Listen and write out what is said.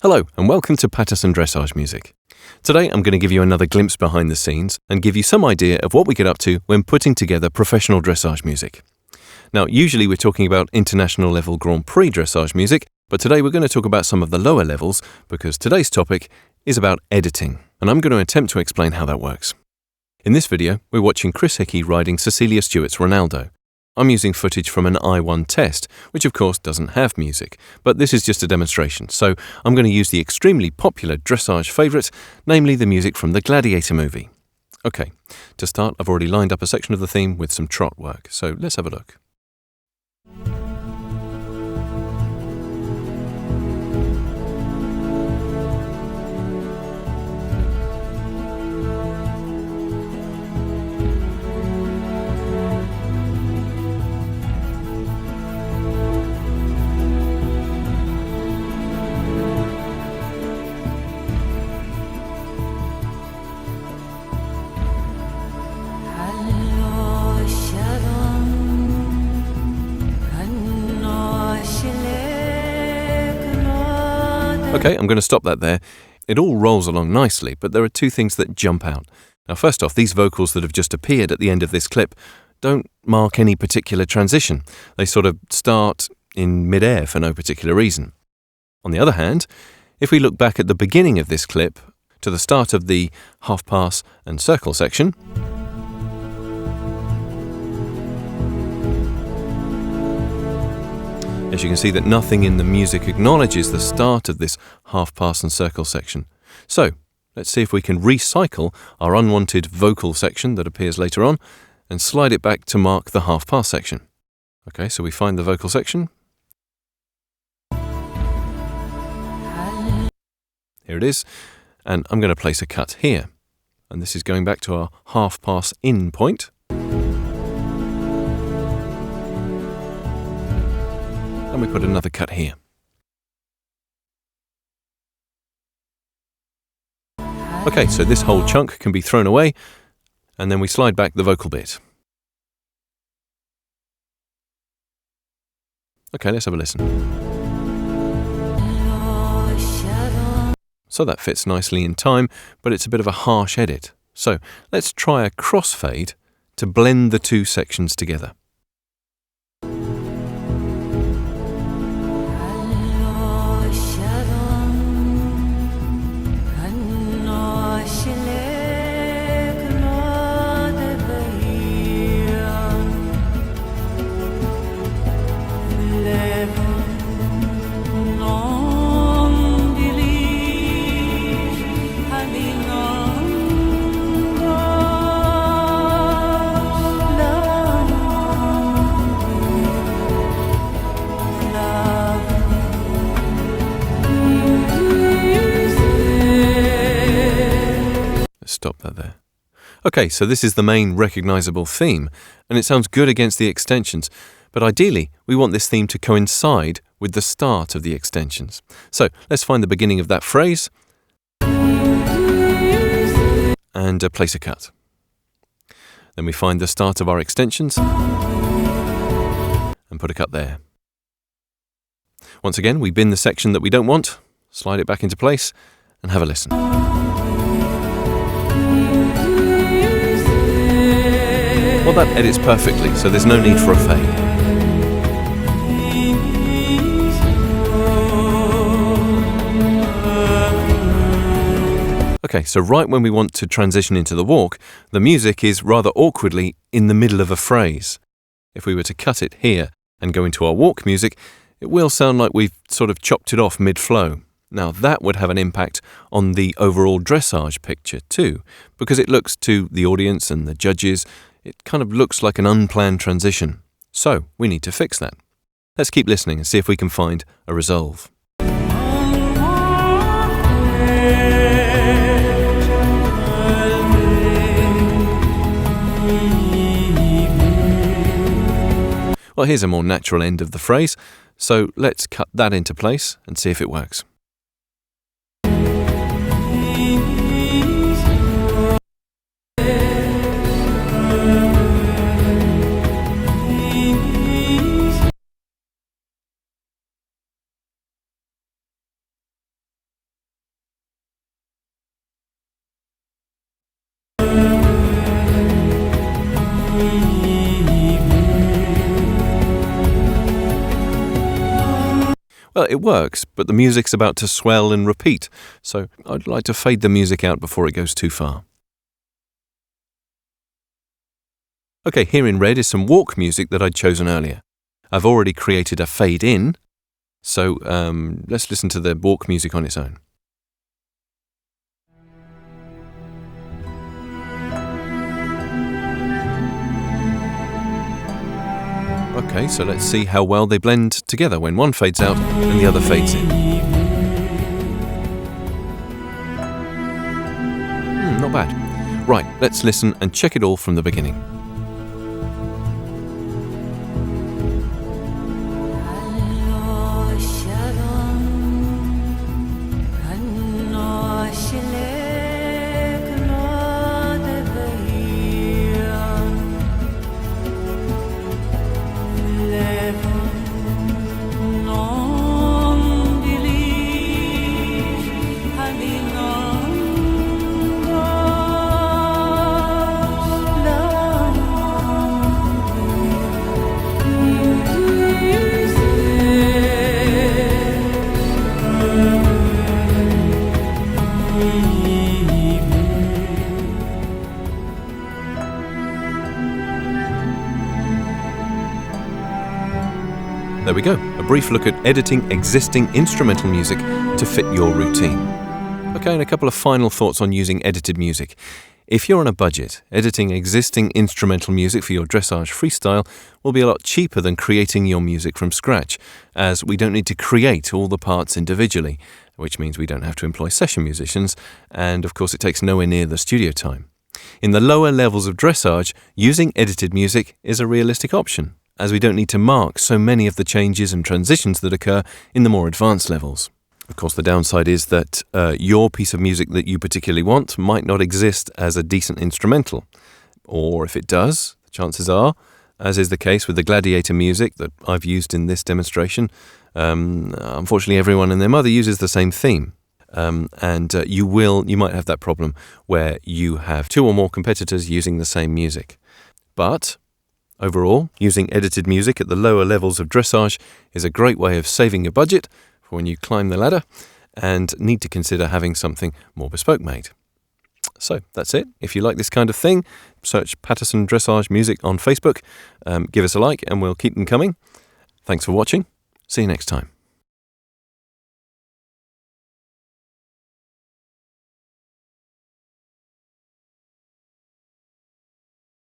Hello and welcome to Patterson Dressage Music. Today I'm going to give you another glimpse behind the scenes and give you some idea of what we get up to when putting together professional dressage music. Now usually we're talking about international level Grand Prix dressage music, but today we're going to talk about some of the lower levels because today's topic is about editing, and I'm going to attempt to explain how that works. In this video we're watching Chris Hickey riding Cecilia Stewart's Ronaldo. I'm using footage from an I1 test, which of course doesn't have music, but this is just a demonstration, so I'm going to use the extremely popular dressage favourite, namely the music from the Gladiator movie. Okay, to start I've already lined up a section of the theme with some trot work, so let's have a look. Okay, I'm going to stop that there. It all rolls along nicely, but there are two things that jump out. Now, first off, these vocals that have just appeared at the end of this clip don't mark any particular transition. They sort of start in mid-air for no particular reason. On the other hand, if we look back at the beginning of this clip to the start of the half-pass and circle section, as you can see that nothing in the music acknowledges the start of this half-pass and circle section. So, let's see if we can recycle our unwanted vocal section that appears later on and slide it back to mark the half-pass section. Okay, so we find the vocal section. Here it is, and I'm going to place a cut here. And this is going back to our half-pass in point. And we put another cut here. Okay, so this whole chunk can be thrown away, and then we slide back the vocal bit. Okay, let's have a listen. So that fits nicely in time, but it's a bit of a harsh edit. So let's try a crossfade to blend the two sections together. Stop that there. Okay, so this is the main recognizable theme, and it sounds good against the extensions, but ideally we want this theme to coincide with the start of the extensions. So let's find the beginning of that phrase and place a cut. Then we find the start of our extensions and put a cut there. Once again, we bin the section that we don't want, slide it back into place, and have a listen. Well, that edits perfectly, so there's no need for a fade. Okay, so right when we want to transition into the walk, the music is rather awkwardly in the middle of a phrase. If we were to cut it here and go into our walk music, it will sound like we've sort of chopped it off mid-flow. Now that would have an impact on the overall dressage picture too, because it looks to the audience and the judges, it kind of looks like an unplanned transition. So we need to fix that. Let's keep listening and see if we can find a resolve. Well, here's a more natural end of the phrase, so let's cut that into place and see if it works. Well, it works, but the music's about to swell and repeat, so I'd like to fade the music out before it goes too far. Okay, here in red is some walk music that I'd chosen earlier. I've already created a fade in, so let's listen to the walk music on its own. Okay, so let's see how well they blend together when one fades out and the other fades in. Not bad. Right, let's listen and check it all from the beginning. There we go, a brief look at editing existing instrumental music to fit your routine. Okay, and a couple of final thoughts on using edited music. If you're on a budget, editing existing instrumental music for your dressage freestyle will be a lot cheaper than creating your music from scratch, as we don't need to create all the parts individually, which means we don't have to employ session musicians, and of course it takes nowhere near the studio time. In the lower levels of dressage, using edited music is a realistic option, as we don't need to mark so many of the changes and transitions that occur in the more advanced levels. Of course, the downside is that your piece of music that you particularly want might not exist as a decent instrumental. Or if it does, the chances are, as is the case with the Gladiator music that I've used in this demonstration, unfortunately everyone and their mother uses the same theme. You might have that problem where you have two or more competitors using the same music. But overall, using edited music at the lower levels of dressage is a great way of saving your budget for when you climb the ladder and need to consider having something more bespoke made. So that's it. If you like this kind of thing, search Patterson Dressage Music on Facebook, give us a like and we'll keep them coming. Thanks for watching. See you next time.